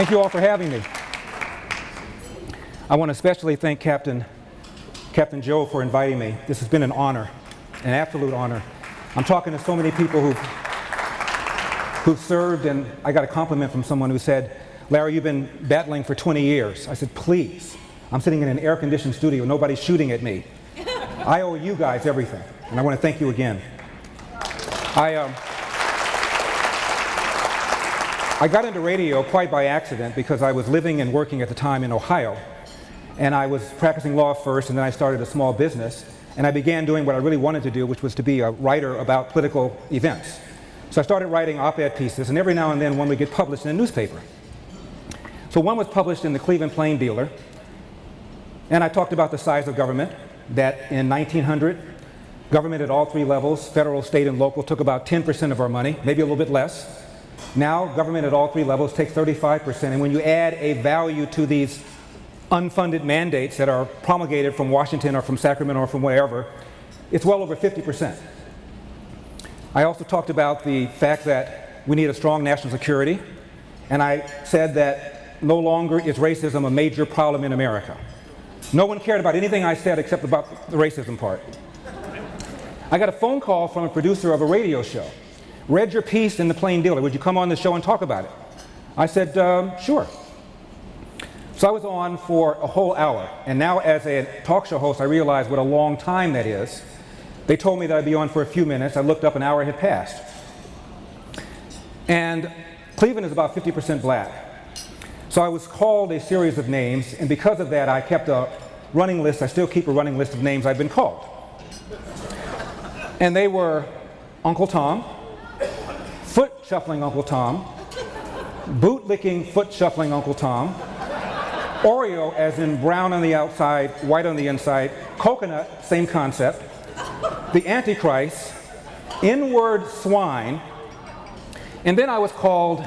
Thank you all for having me. I want to especially thank Captain Joe for inviting me. This has been an honor, an absolute honor. I'm talking to so many people who've served, and I got a compliment from someone who said, "Larry, you've been battling for 20 years. I said, please, I'm sitting in an air-conditioned studio, nobody's shooting at me. I owe you guys everything, and I want to thank you again. I got into radio quite by accident because I was living and working at the time in Ohio, and I was practicing law first, and then I started a small business, and I began doing what I really wanted to do, which was to be a writer about political events. So I started writing op-ed pieces, and every now and then one would get published in a newspaper. So one was published in the Cleveland Plain Dealer, and I talked about the size of government, that in 1900, government at all three levels, federal, state, and local, took about 10% of our money, maybe a little bit less. Now, government at all three levels takes 35%, and when you add a value to these unfunded mandates that are promulgated from Washington or from Sacramento or from wherever, it's well over 50%. I also talked about the fact that we need a strong national security, and I said that no longer is racism a major problem in America. No one cared about anything I said except about the racism part. I got a phone call from a producer of a radio show. Read your piece in the Plain Dealer. Would you come on the show and talk about it? I said, sure. So I was on for a whole hour, and now as a talk show host, I realize what a long time that is. They told me that I'd be on for a few minutes. I looked up, an hour had passed. And Cleveland is about 50% black. So I was called a series of names, and because of that, I kept a running list. I still keep a running list of names I've been called. And they were Uncle Tom, foot-shuffling Uncle Tom, boot-licking, foot-shuffling Uncle Tom, Oreo as in brown on the outside, white on the inside, coconut, same concept, the Antichrist, N-word swine, and then I was called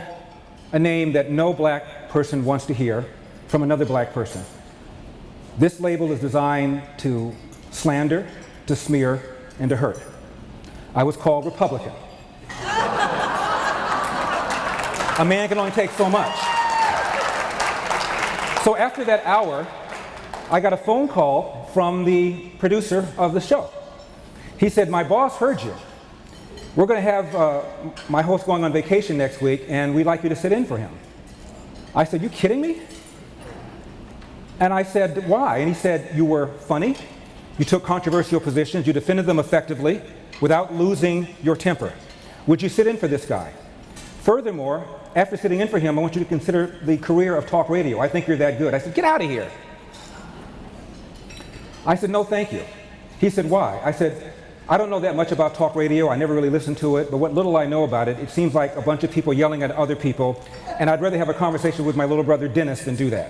a name that no black person wants to hear from another black person. This label is designed to slander, to smear, and to hurt. I was called Republican. A man can only take so much. So after that hour, I got a phone call from the producer of the show. He said, my boss heard you. We're going to have my host going on vacation next week, and we'd like you to sit in for him. I said, you kidding me? And I said, why? And he said, you were funny, you took controversial positions, you defended them effectively without losing your temper. Would you sit in for this guy? Furthermore, after sitting in for him, I want you to consider the career of talk radio. I think you're that good. I said, get out of here. I said, no, thank you. He said, why? I said, I don't know that much about talk radio. I never really listened to it, but what little I know about it, it seems like a bunch of people yelling at other people, and I'd rather have a conversation with my little brother Dennis than do that.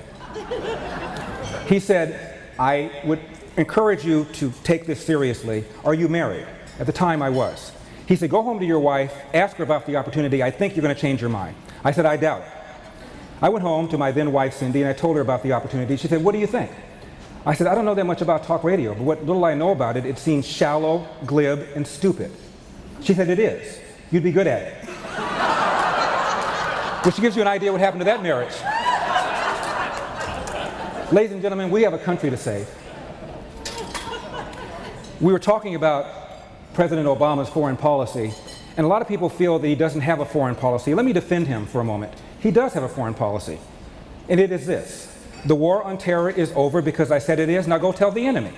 He said, I would encourage you to take this seriously. Are you married? At the time I was. He said, go home to your wife, ask her about the opportunity. I think you're going to change your mind. I said, I doubt it. I went home to my then wife, Cindy, and I told her about the opportunity. She said, what do you think? I said, I don't know that much about talk radio, but what little I know about it, it seems shallow, glib, and stupid. She said, it is. You'd be good at it. Which gives you an idea what happened to that marriage. Ladies and gentlemen, we have a country to save. We were talking about President Obama's foreign policy, and a lot of people feel that he doesn't have a foreign policy. Let me defend him for a moment. He does have a foreign policy, and it is this. The war on terror is over because I said it is. Now go tell the enemy.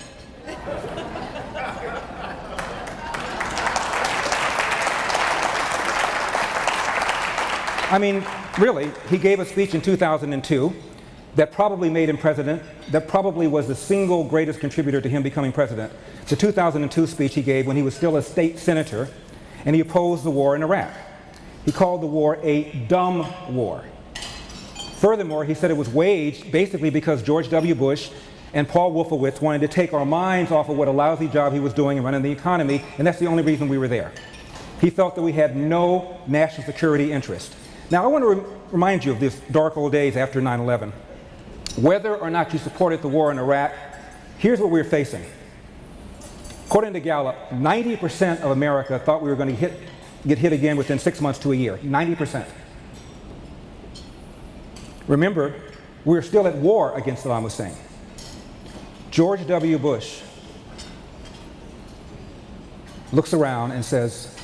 I mean, really, he gave a speech in 2002 that probably made him president, that probably was the single greatest contributor to him becoming president. The 2002 speech he gave when he was still a state senator, and he opposed the war in Iraq. He called the war a dumb war. Furthermore, he said it was waged basically because George W. Bush and Paul Wolfowitz wanted to take our minds off of what a lousy job he was doing in running the economy, and that's the only reason we were there. He felt that we had no national security interest. Now, I want to remind you of these dark old days after 9/11. Whether or not you supported the war in Iraq, here's what we're facing. According to Gallup, 90% of America thought we were going to get hit again within 6 months to a year. 90%. Remember, we're still at war against Saddam Hussein. George W. Bush looks around and says,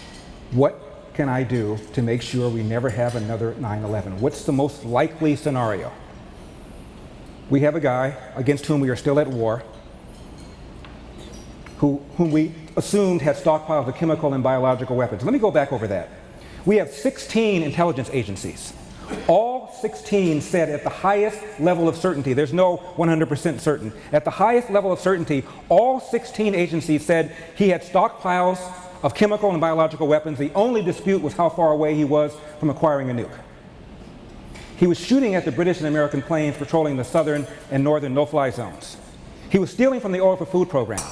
what can I do to make sure we never have another 9/11? What's the most likely scenario? We have a guy against whom we are still at war, whom we assumed had stockpiles of chemical and biological weapons. Let me go back over that. We have 16 intelligence agencies. All 16 said at the highest level of certainty, there's no 100% certain, at the highest level of certainty, all 16 agencies said he had stockpiles of chemical and biological weapons. The only dispute was how far away he was from acquiring a nuke. He was shooting at the British and American planes patrolling the southern and northern no-fly zones. He was stealing from the Oil for Food program.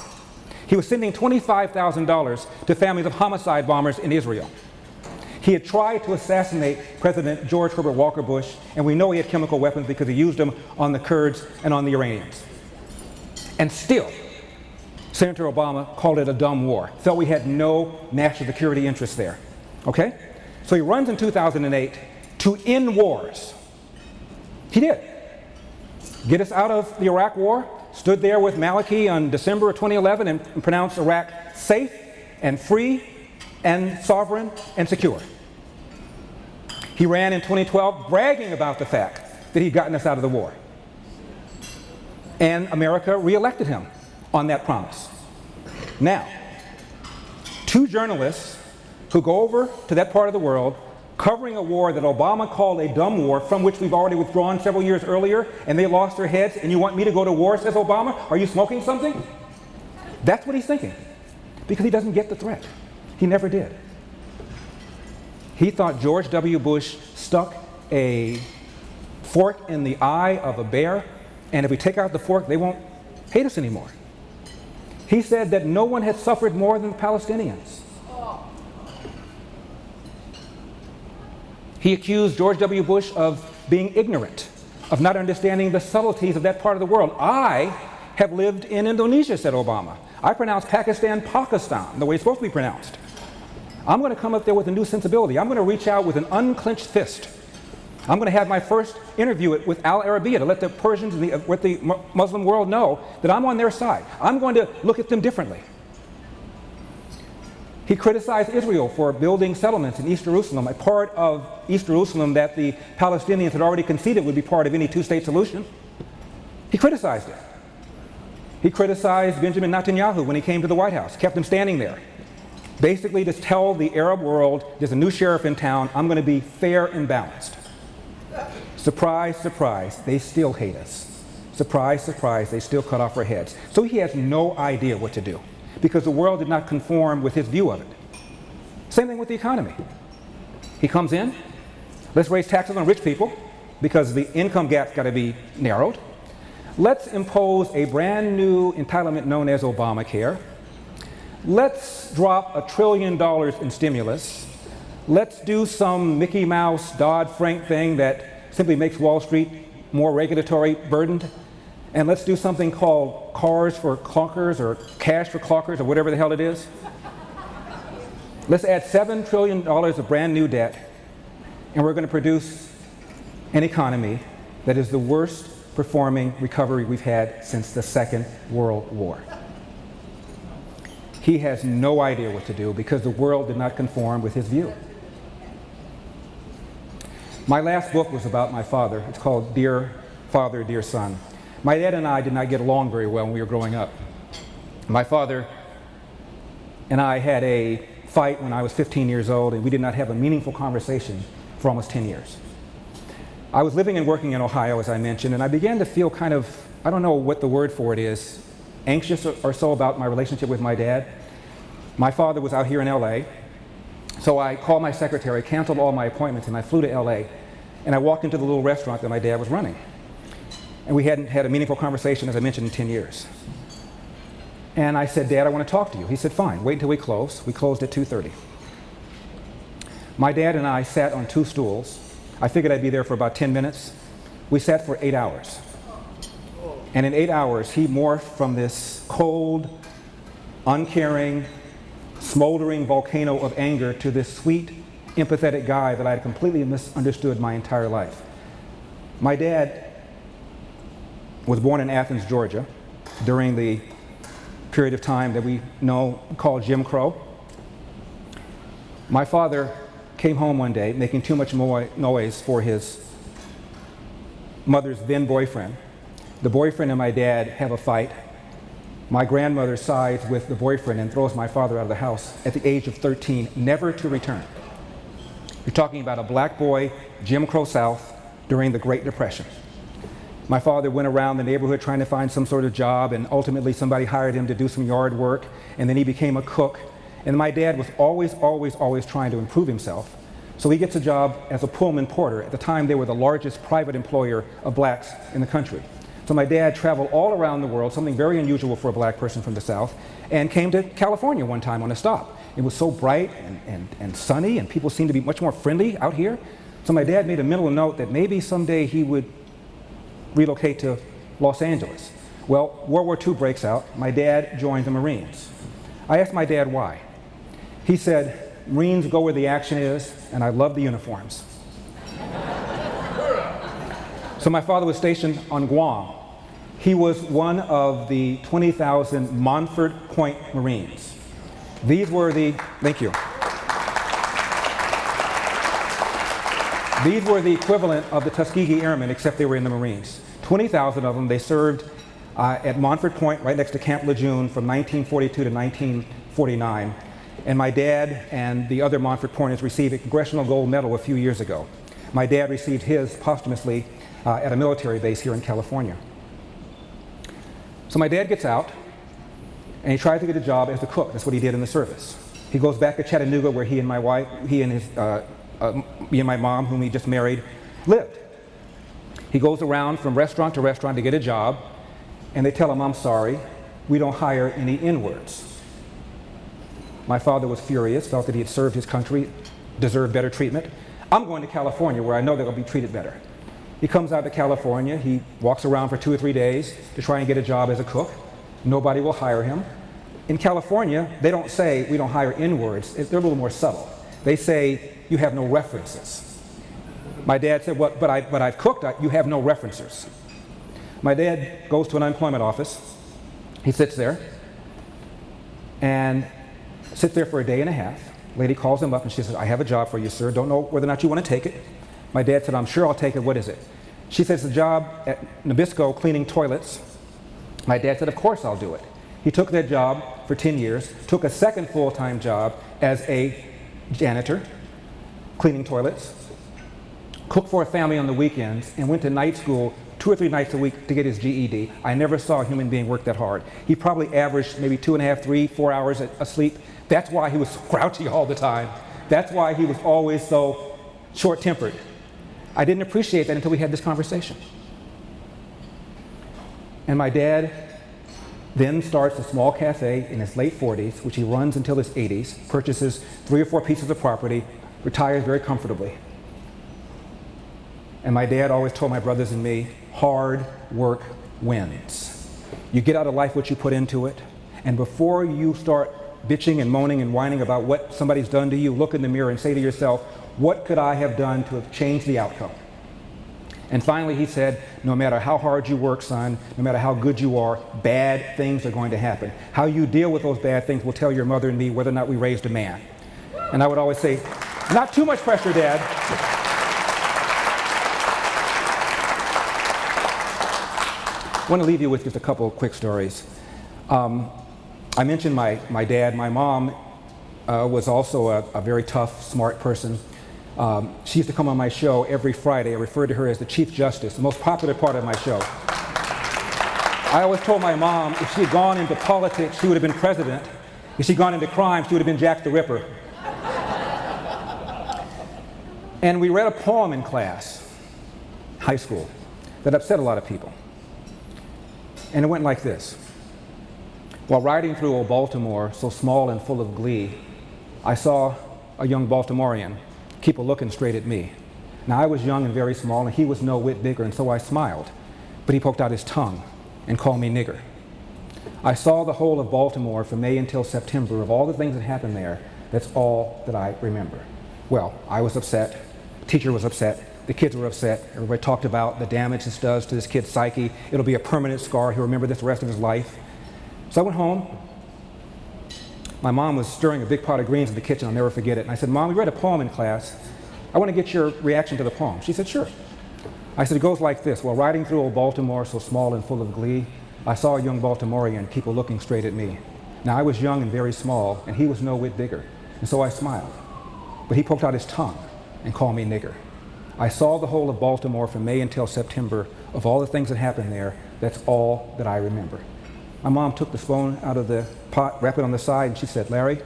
He was sending $25,000 to families of homicide bombers in Israel. He had tried to assassinate President George Herbert Walker Bush, and we know he had chemical weapons because he used them on the Kurds and on the Iranians. And still, Senator Obama called it a dumb war, felt we had no national security interest there. Okay? So he runs in 2008 to end wars. He did. Get us out of the Iraq War, stood there with Maliki on December of 2011 and pronounced Iraq safe and free and sovereign and secure. He ran in 2012 bragging about the fact that he'd gotten us out of the war. And America reelected him on that promise. Now, two journalists who go over to that part of the world covering a war that Obama called a dumb war from which we've already withdrawn several years earlier, and they lost their heads, and you want me to go to war, says Obama? Are you smoking something? That's what he's thinking, because he doesn't get the threat. He never did. He thought George W. Bush stuck a fork in the eye of a bear, and if we take out the fork, they won't hate us anymore. He said that no one had suffered more than the Palestinians. He accused George W. Bush of being ignorant, of not understanding the subtleties of that part of the world. I have lived in Indonesia, said Obama. I pronounce Pakistan, Pakistan, the way it's supposed to be pronounced. I'm going to come up there with a new sensibility. I'm going to reach out with an unclenched fist. I'm going to have my first interview with Al Arabiya to let the Persians and the Muslim world know that I'm on their side. I'm going to look at them differently. He criticized Israel for building settlements in East Jerusalem, a part of East Jerusalem that the Palestinians had already conceded would be part of any two-state solution. He criticized it. He criticized Benjamin Netanyahu when he came to the White House, kept him standing there. Basically to tell the Arab world, there's a new sheriff in town, I'm going to be fair and balanced. Surprise, surprise, they still hate us. Surprise, surprise, they still cut off our heads. So he has no idea what to do, because the world did not conform with his view of it. Same thing with the economy. He comes in, let's raise taxes on rich people, because the income gap's got to be narrowed. Let's impose a brand new entitlement known as Obamacare. Let's drop $1 trillion in stimulus. Let's do some Mickey Mouse Dodd-Frank thing that simply makes Wall Street more regulatory burdened. And let's do something called cars for clockers or cash for clockers or whatever the hell it is. Let's add $7 trillion of brand new debt, and we're going to produce an economy that is the worst performing recovery we've had since the Second World War. He has no idea what to do because the world did not conform with his view. My last book was about my father. It's called Dear Father, Dear Son. My dad and I did not get along very well when we were growing up. My father and I had a fight when I was 15 years old, and we did not have a meaningful conversation for almost 10 years. I was living and working in Ohio, as I mentioned, and I began to feel kind of, I don't know what the word for it is, anxious or so about my relationship with my dad. My father was out here in LA, so I called my secretary, canceled all my appointments, and I flew to LA, and I walked into the little restaurant that my dad was running. And we hadn't had a meaningful conversation, as I mentioned, in 10 years. And I said, Dad, I want to talk to you. He said, fine, wait until we close. We closed at 2:30. My dad and I sat on two stools. I figured I'd be there for about 10 minutes. We sat for 8 hours. And in 8 hours, he morphed from this cold, uncaring, smoldering volcano of anger to this sweet, empathetic guy that I had completely misunderstood my entire life. My dad was born in Athens, Georgia, during the period of time that we know called Jim Crow. My father came home one day making too much noise for his mother's then boyfriend. The boyfriend and my dad have a fight. My grandmother sides with the boyfriend and throws my father out of the house at the age of 13, never to return. You're talking about a black boy, Jim Crow South, during the Great Depression. My father went around the neighborhood trying to find some sort of job, and ultimately somebody hired him to do some yard work, and then he became a cook. And my dad was always trying to improve himself. So he gets a job as a Pullman porter. At the time, they were the largest private employer of blacks in the country. So my dad traveled all around the world, something very unusual for a black person from the South, and came to California one time on a stop. It was so bright and sunny, and people seemed to be much more friendly out here. So my dad made a mental note that maybe someday he would relocate to Los Angeles. Well, World War II breaks out. My dad joined the Marines. I asked my dad why. He said, "Marines go where the action is, and I love the uniforms." So my father was stationed on Guam. He was one of the 20,000 Montford Point Marines. These were the, thank you. These were the equivalent of the Tuskegee Airmen, except they were in the Marines. 20,000 of them. They served at Montford Point, right next to Camp Lejeune, from 1942 to 1949. And my dad and the other Montford Pointers received a Congressional Gold Medal a few years ago. My dad received his posthumously at a military base here in California. So my dad gets out, and he tries to get a job as a cook. That's what he did in the service. He goes back to Chattanooga, where he and my mom, whom he just married, lived. He goes around from restaurant to restaurant to get a job, and they tell him, "I'm sorry, we don't hire any N-words." My father was furious, felt that he had served his country, deserved better treatment. "I'm going to California, where I know that I'll be treated better." He comes out to California. He walks around for 2 or 3 days to try and get a job as a cook. Nobody will hire him. In California, they don't say, "We don't hire N-words." They're a little more subtle. They say, "You have no references." My dad said, "But I've cooked. You have no references." My dad goes to an unemployment office. He sits there and sits there for a day and a half. Lady calls him up and she says, "I have a job for you, sir. Don't know whether or not you want to take it." My dad said, "I'm sure I'll take it. What is it?" She says, "The job at Nabisco cleaning toilets." My dad said, "Of course I'll do it." He took that job for 10 years, took a second full-time job as a janitor, cleaning toilets, cooked for a family on the weekends, and went to night school 2 or 3 nights a week to get his GED. I never saw a human being work that hard. He probably averaged maybe 2.5, 3, 4 hours asleep. That's why he was so grouchy all the time. That's why he was always so short-tempered. I didn't appreciate that until we had this conversation. And my dad then starts a small cafe in his late 40s, which he runs until his 80s, purchases 3 or 4 pieces of property, retires very comfortably. And my dad always told my brothers and me, hard work wins. You get out of life what you put into it, and before you start bitching and moaning and whining about what somebody's done to you, look in the mirror and say to yourself, what could I have done to have changed the outcome? And finally he said, no matter how hard you work, son, no matter how good you are, bad things are going to happen. How you deal with those bad things will tell your mother and me whether or not we raised a man. And I would always say, not too much pressure, Dad. I want to leave you with just a couple of quick stories. I mentioned my dad. My mom was also a very tough, smart person. She used to come on my show every Friday. I referred to her as the Chief Justice, the most popular part of my show. I always told my mom if she had gone into politics, she would have been president. If she'd gone into crime, she would have been Jack the Ripper. And we read a poem in class, high school, that upset a lot of people. And it went like this. While riding through old Baltimore, so small and full of glee, I saw a young Baltimorean keep a looking straight at me. Now I was young and very small, and he was no whit bigger, and so I smiled. But he poked out his tongue and called me nigger. I saw the whole of Baltimore from May until September. Of all the things that happened there, that's all that I remember. Well, I was upset, the teacher was upset, The kids were upset. Everybody talked about the damage this does to this kid's psyche. It'll be a permanent scar. He'll remember this the rest of his life. So I went home. My mom was stirring a big pot of greens in the kitchen. I'll never forget it. And I said, Mom, we read a poem in class. I want to get your reaction to the poem. She said, sure. I said, it goes like this. While riding through old Baltimore, so small and full of glee, I saw a young Baltimorean keep a looking straight at me. Now I was young and very small, and he was no whit bigger. And so I smiled. But he poked out his tongue and called me nigger. I saw the whole of Baltimore from May until September. Of all the things that happened there, that's all that I remember. My mom took the spoon out of the pot, wrapped it on the side, and she said, Larry,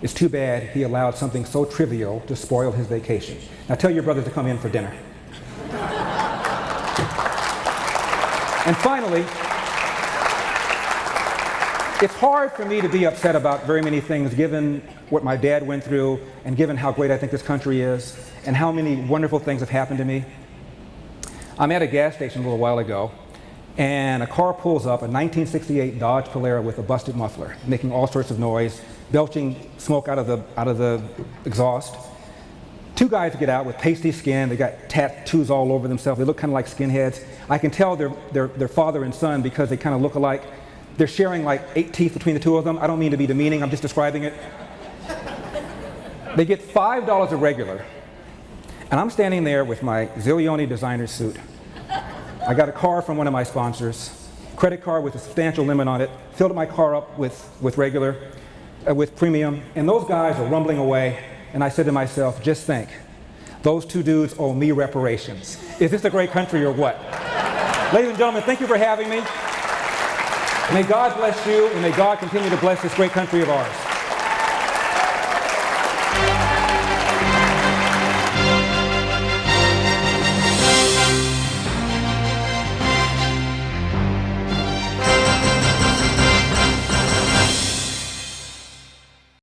it's too bad he allowed something so trivial to spoil his vacation. Now tell your brother to come in for dinner. And finally, it's hard for me to be upset about very many things given what my dad went through and given how great I think this country is and how many wonderful things have happened to me. I'm at a gas station a little while ago, and a car pulls up, a 1968 Dodge Polara with a busted muffler, making all sorts of noise, belching smoke out of the exhaust. Two guys get out with pasty skin. They got tattoos all over themselves. They look kind of like skinheads. I can tell they're father and son because they kind of look alike. They're sharing like 8 teeth between the two of them. I don't mean to be demeaning. I'm just describing it. They get $5 a regular. And I'm standing there with my Zillioni designer suit. I got a car from one of my sponsors, credit card with a substantial limit on it, filled my car up with regular, with premium, and those guys are rumbling away, and I said to myself, just think, those two dudes owe me reparations. Is this a great country or what? Ladies and gentlemen, thank you for having me. May God bless you, and may God continue to bless this great country of ours.